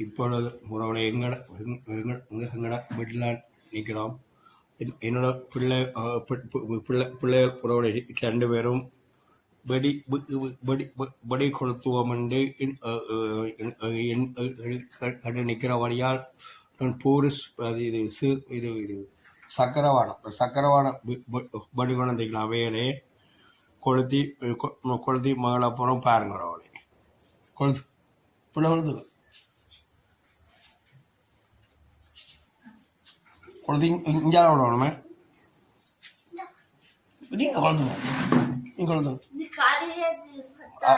இப்பொழுது உறவுகளை எங்கட வீட்டில் நிற்கிறோம். என்னோட பிள்ளைகள் உறவுகளை 2 பேரும் வெடி கொளுத்துவோம் என்று நிற்கிற வழியால் போரிஸ் இது சக்கரவானம் வெடி கொண்டிருக்கலாம். அவையிலே கொளுத்தி மகளப்புறம் பாருங்க அவளை கொளுத்து கொளுத்தி இஞ்சால விடணுமே. நீங்கள் கொளுத்துங்க, நீங்கள் கொளுத்துங்க.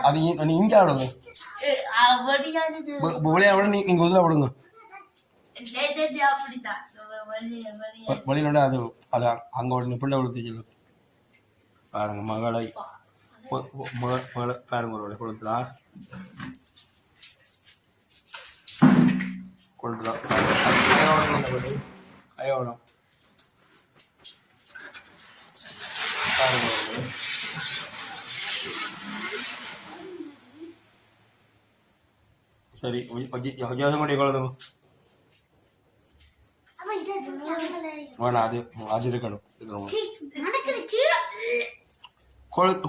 அது நீ இங்கே விடுங்க, விளையாட நீங்கள் உதில் விடுங்க. வழியில அது அது அங்கே ஒரு பிள்ளை விழுத்து சொல்லு பாருங்க. மகளை பாருங்க ஒரு கொளுத்துலா கொளுத்துலா அயோனம் பாருங்க. சரி கொஞ்சம் கொள்ளுங்க. வேணாம், அது இருக்கணும்.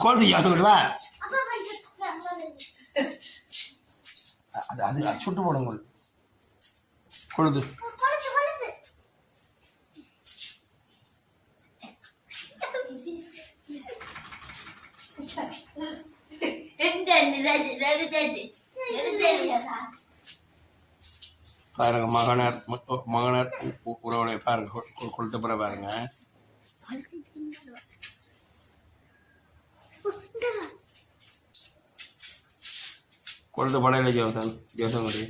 கொழுந்து யாருவா அது சுட்டு போடுங்க. கொழுது பாருங்க. மகனார் உறவுகளை பாருங்க கொளுத்த பிற பாருங்க. கொளுத்த படையில ஜோசம் முடி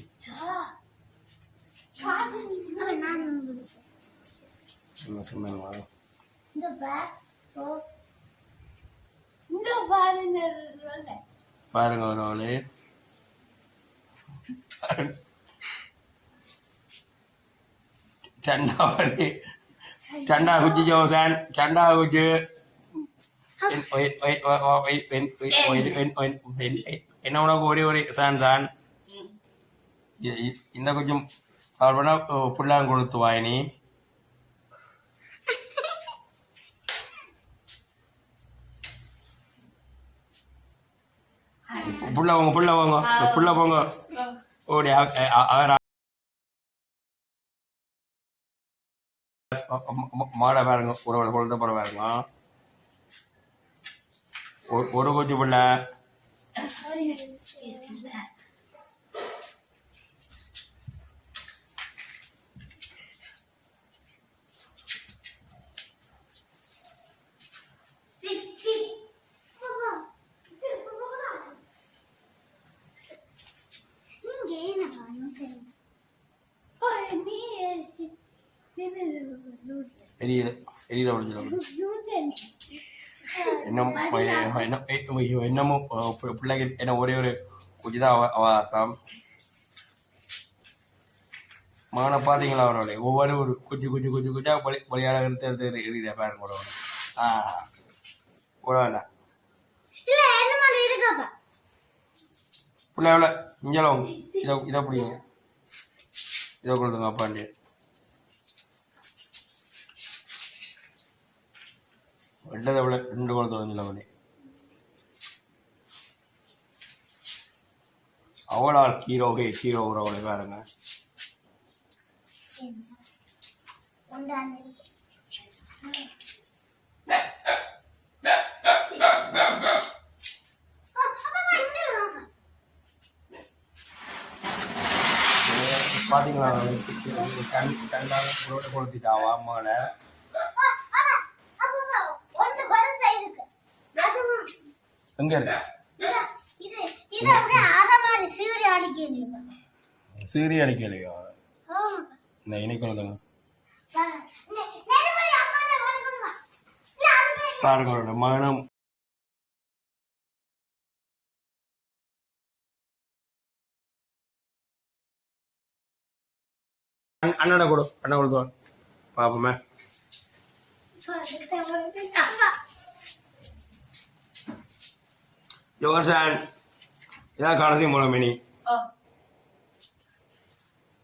பாருங்க உறவுகளே. Canda kuci jauhan, canda kuci என்ன ஒரே சான் இந்த கொஞ்சம் சால்வனா புள்ளாங்க கொடுத்து வாயினி. புள்ள போங்க ஓடி மாடை பாருங்க. உறவுகளை கொளுத்த போற பாருங்க. ஒரு கொச்சு பிள்ளை எரியில என்னமும் பிள்ளைகள் என்ன ஒரே ஒரு குச்சிதான் அவகாசம். மகனை பார்த்தீங்களா அவரோட ஒவ்வொரு ஒரு குச்சா விளையாட எரியில பாருங்க கூட வேண்டாம். பிள்ளையோட இஞ்சலம் இதை பிடிங்க, இதை கொடுத்துங்க அப்பாண்டி. வெள்ளதை விட 2 குளத்தை வந்துல பண்ணி அவளால் ஹீரோ உறவுகளை பாருங்க. பாத்தீங்களா கண்ணால கொளுத்திட்டாவா அம்மாவை. எங்க சீரி அடிக்கலையோ இணைக்கணும் பாருங்க. மகனம் அண்ணனை கொடு, அண்ணன் கொடுத்துவான் பாப்போமே. ஜோகர்சான் இதான் கடைசி மூலமணி.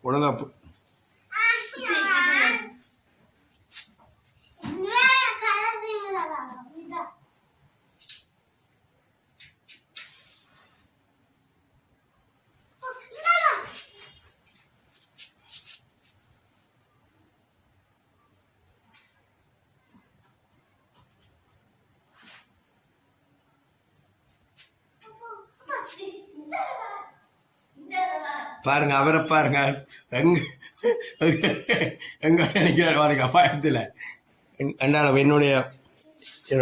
ஒழுங்கா பாருங்க, அவரை பாருங்க, எங்க நினைக்கிறார் பாருங்க பயத்தில். என்னால் என்னுடைய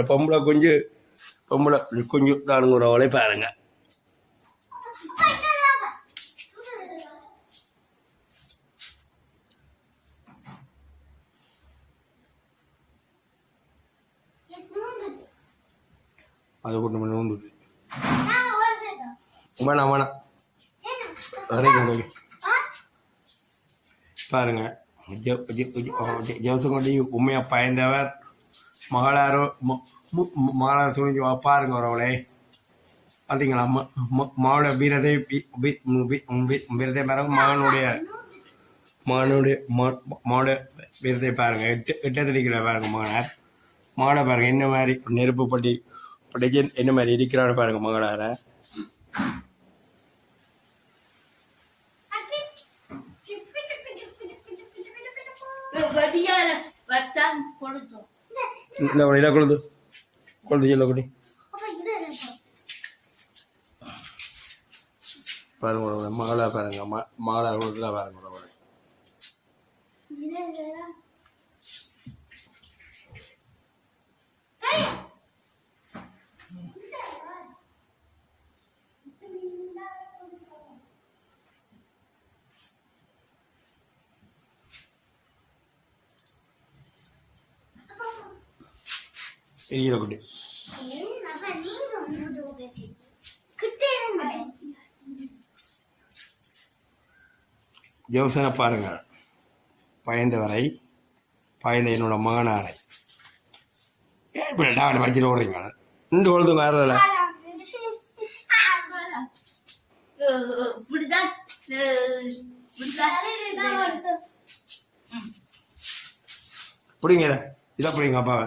பொம்பளை கொஞ்சம் தானுங்கிறவளை பாருங்க. அது கொண்டு நோந்துது வேணாம் பாருங்க. ஜெவசங்கொண்டி உண்மையாக பயந்தவர் மகளார் துணிஞ்சு பாருங்க அவளை பார்த்தீங்களா. மகளோட வீரத்தை பாருங்க, மகனோட வீரத்தை பாருங்க. எட்டடிக்கிற பாருங்க மகனை பாருங்க என்ன மாதிரி நெருப்பு பட்டி என்ன மாதிரி இருக்கிறான்னு பாருங்க மகளார. கொழுது சொல்ல குடி பாருங்க மகளா பாருங்க மகளா கொடுத்துல பாருங்க. தெரியல குட்டி ஜோசனை பாருங்க, பயந்தவரை என்னோட மகனாரை ஏன் இப்படி டாக்டர் வச்சுட்டு ஓடுறீங்க? ரெண்டு குழந்தைங்க வேறதில்ல பிடிங்க இதான் பிடிங்க அப்பாவை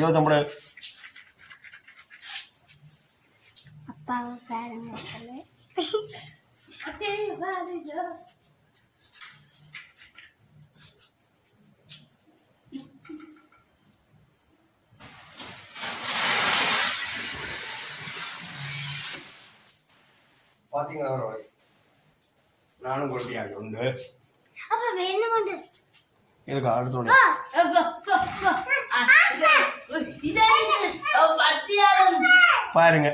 ஜோசம்பட பாத்தீங்களா நானும் கொட்டியாச்சு உண்டு எனக்கு அடுத்த பாருங்க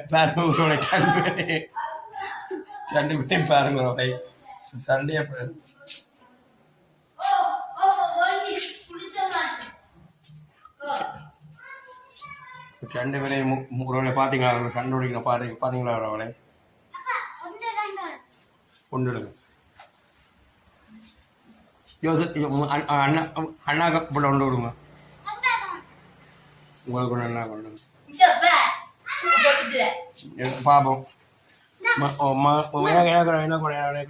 ரெண்டு பேரையும் பாருங்க சண்டைய ரெண்டு பேரையும் உறவுகளை பார்த்தீங்களா சண்டை உடைக்கிற பார்த்தீங்களா உறவுகளை கொண்டுடுங்க. அண்ணா போட கொண்டு விடுங்க, உங்களுக்கு ஒன்று அண்ணா கொண்டு பாப்போம்.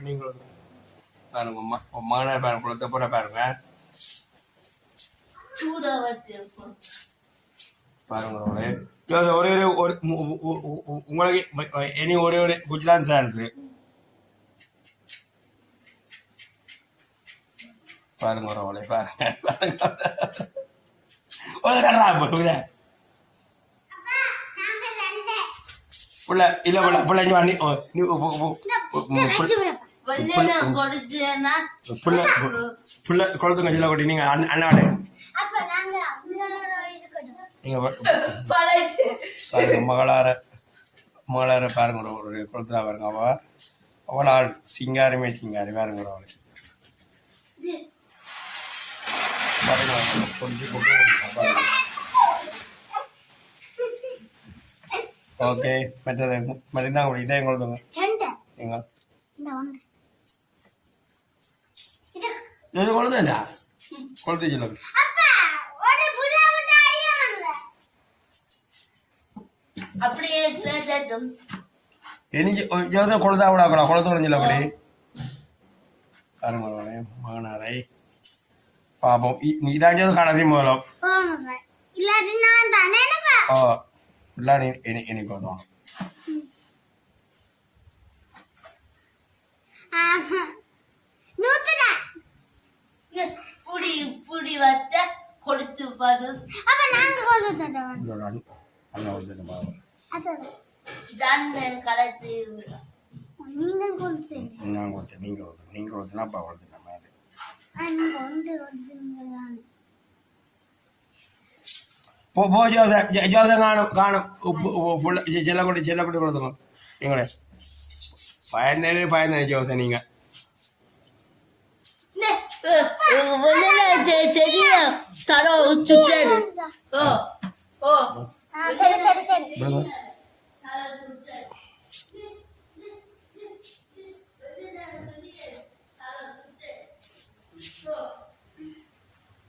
நீங்களும் பாருங்க மகனை பாருங்க குளத்தை போட பாருங்க பாருங்க. ஒரே உங்களுக்கு இனி ஒரே குஜராத் சான்ஸ் பாருங்க ஒரே பாருங்க புள்ள இல்ல புள்ள நீ புள்ள குளத்துங்க சொல்ல கொட்டி நீங்க அண்ணாடே நீங்க பாருங்க மகளார பாருங்க ஒரு குளத்துல பாருங்க அவளால் சிங்காரி பாருங்க அவளை ஓகே மற்றது மறுந்தாங்க இதே கொளுத்துங்க எங்க இது கொளுத்தா கொளுத்து சொல்லுங்க എനിക്ക് കൊളുത്താ വിടാക്കണോ കൊളുത്തുടങ്ങില്ല അവിടെ കാരണങ്ങളെ മകനാറേ പാപം ഇതാച്ചത് കടത്തി മൂലം ഓ പിള്ളേർ എനിക്ക് തോന്നും நான் கொடுத்தேன் நீங்க கொடுத்தா அப்பா கொடுத்தேன் மேலே പോ ജോസ കാണും ചെല്ലക്കുട്ടി കൊടുത്തു നിങ്ങളെ പയന്നേ ജോസ നീങ്ങ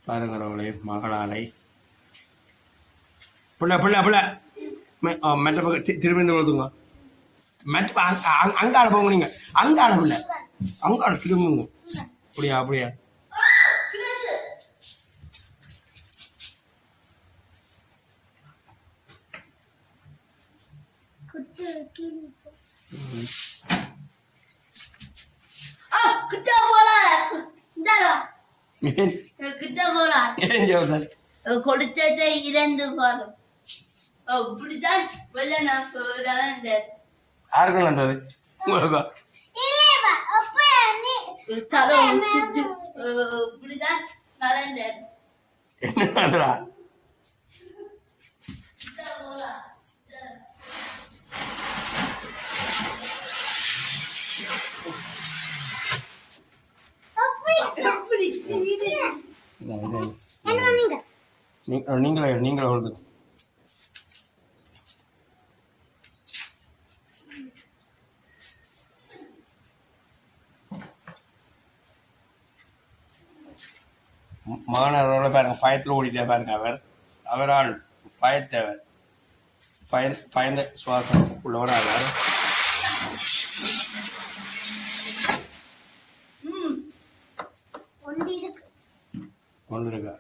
பாருங்கிறவங்களே மகளாலை பிள்ளை மெட்ட பக்கம் திரும்பி கொடுத்துங்க மெட்ட அங்கால போங்க நீங்க அங்கால பிள்ளை அங்கால திரும்புங்க அப்படியா கொடுத்ததை 2 வாரம் அப்படிதான் யாருக்கும் வந்தது உங்களுக்கு இப்படிதான் நடந்தது என்னடா நீங்களே கொடுத்து மகனோட பாருங்க பயத்தில் ஓடிட்டே பாருங்க அவரால் பயத்தவர் பயந்த சுவாசம் உள்ளவர் அவர் கொண்டு இருக்கா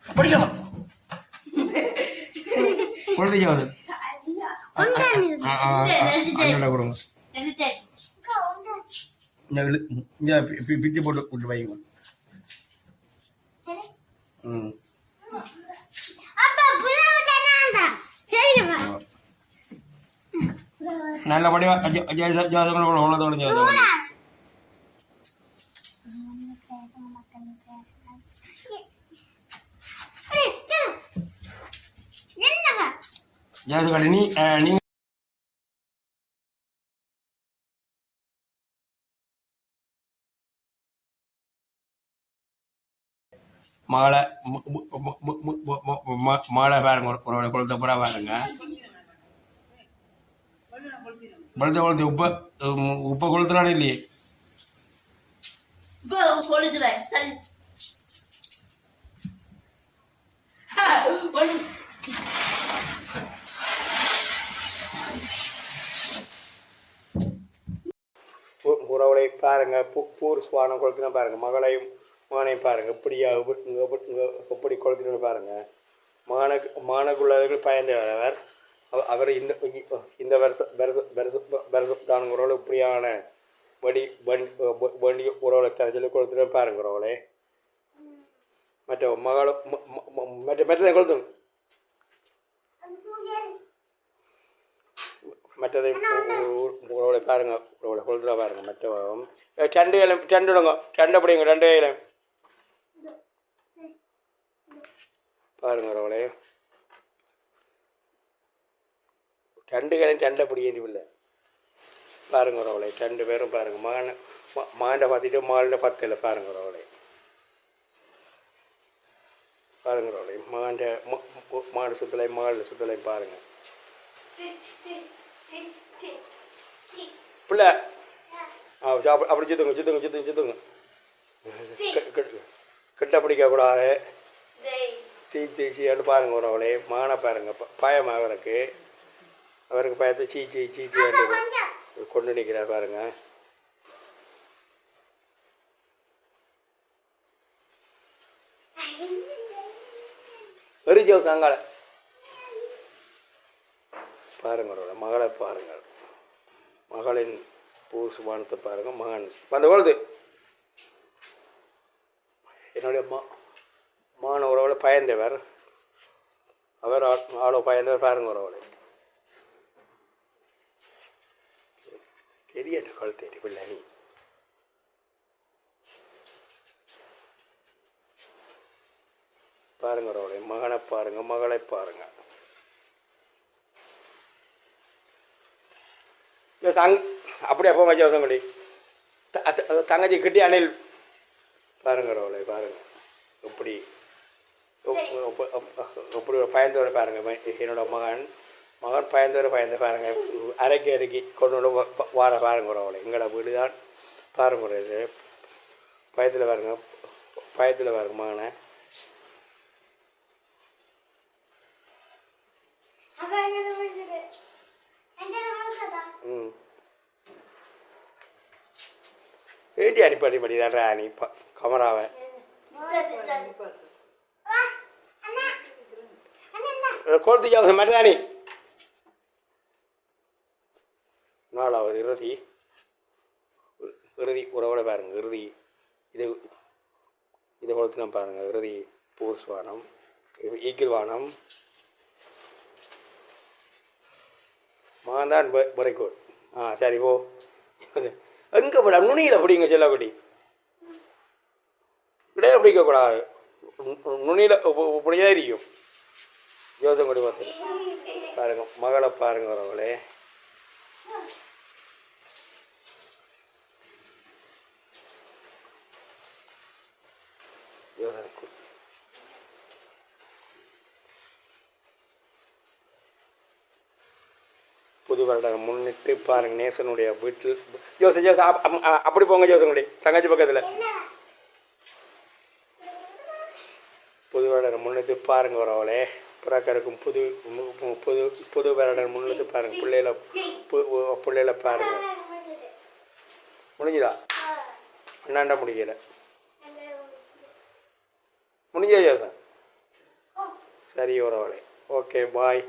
படிக்கலாம் குழந்தைக்காவது கொடுங்க பிச்சு போட்டு விட்டு வைங்க நல்லபடியா உள்ளதோட ஜாதகடி நீ மாலை பாருங்க ஒரு கொளுத்த பூரா பாருங்க கொளுத்த உப்ப கொளுத்துறானே இல்லையே உறவுகளை பாருங்க பூர் சுவானம் கொளுத்துனா பாருங்க மகளையும் மகனையும் பாருங்க எப்படி கொளுத்துன்னு பாருங்க மானுக்குள்ளவர்கள் பயந்தவர் அவர் இந்த வருஷம் தானுங்கிறவளை இப்படியான வண்டி உறவுகளை தரச்சொல்லி கொளுத்துட்டு பாருங்க உறவுகளே மற்றதை கொளுத்துங்க மற்றதை உறவுகளை பாருங்க உறவுகளை கொளுத்துறா பாருங்க மற்ற டண்டுடுங்க டண்டை பிடிங்க 2 கையிலும் பாருங்க உறவுகளே 2 கையிலும் டண்டை பிடிக்க இல்லை பாருங்க உறவுகளே 2 பேரும் பாருங்க மாண்டை பார்த்துட்டு மாலை 10 பாருங்க உறவுகளே பாருங்க உறவுகளே மாடு சுத்தலை மாடு சுத்தலை பாருங்க பிள்ளை அப்படி சுத்துங்க கிட்ட பிடிக்கக்கூடாது சீட்டு பாருங்க உறவுகளே மான பாருங்க பயமாக இருக்கு அவருக்கு பார்த்து சீச்சி சீச்சி வேண்டியது கொண்டு நிற்கிறார் பாருங்க. வெறி ஜோஸ் அங்கால பாருங்களோட மகளை பாருங்கள், மகளின் பூசுமானத்தை பாருங்கள். மகன் வந்த பொழுது என்னுடைய மகன் உறவுல பயந்தவர், அவர் ஆளோ பயந்தவர் பாருங்க உறவுல பெரிய கழுத்தேடி பிள்ளை நீ பாருங்க உறவுல மகனை பாருங்க, மகளை பாருங்க. அப்படியே போங்க ஜோசங்குடி தங்கச்சி கிட்டி அணில் பாருங்க ரோலை பாருங்க எப்படி எப்படி பயந்தவரை பாருங்க. என்னோட மகன் பயந்த பாருங்க, அரைக்கி கொண்டு வார பாருங்க ரோலை. எங்களோட வீடு தான் பாருங்க, இது பயத்தில் பாருங்க, பயத்தில் பாருங்க மகனை. ஏண்டி அனுப்பி படி தான்றா நீ கமராவை கொளுத்தி ஜாவசம் மட்டானி 4வது இறுதி உறவோட பாருங்க. இறுதி இது கொளுத்தினா பாருங்க. இறுதி பூஸ்வானம், ஈக்கில் வானம், மகன்தான் முறைக்கோள். சரி போ. எங்கே போட நுனியில் பிடிங்க செல்லக்குடி, இடையில பிடிக்கக்கூடாது. நுனியில் இப்படியே இருக்கும். ஜோசங்குடி பார்த்து பாருங்க, மகளை பாருங்க வரவங்களே. ஜோசனுக்கு புது வருடம் முன்னிட்டு பாருங்க. நேசனுடைய வீட்டில் ஜோச அப்படி போங்க ஜோசனுடைய தங்கச்சி பக்கத்தில். புது வருடம் முன்னிட்டு பாருங்க வரவளே. புறாக்கருக்கும் புது வருடம் முன்னிட்டு பாருங்க. பிள்ளைகளை பாருங்க. முடிஞ்சுதா? என்னாண்டா முடியல. முடிஞ்சா ஜோசன்? சரி வரவளே. Okay bye.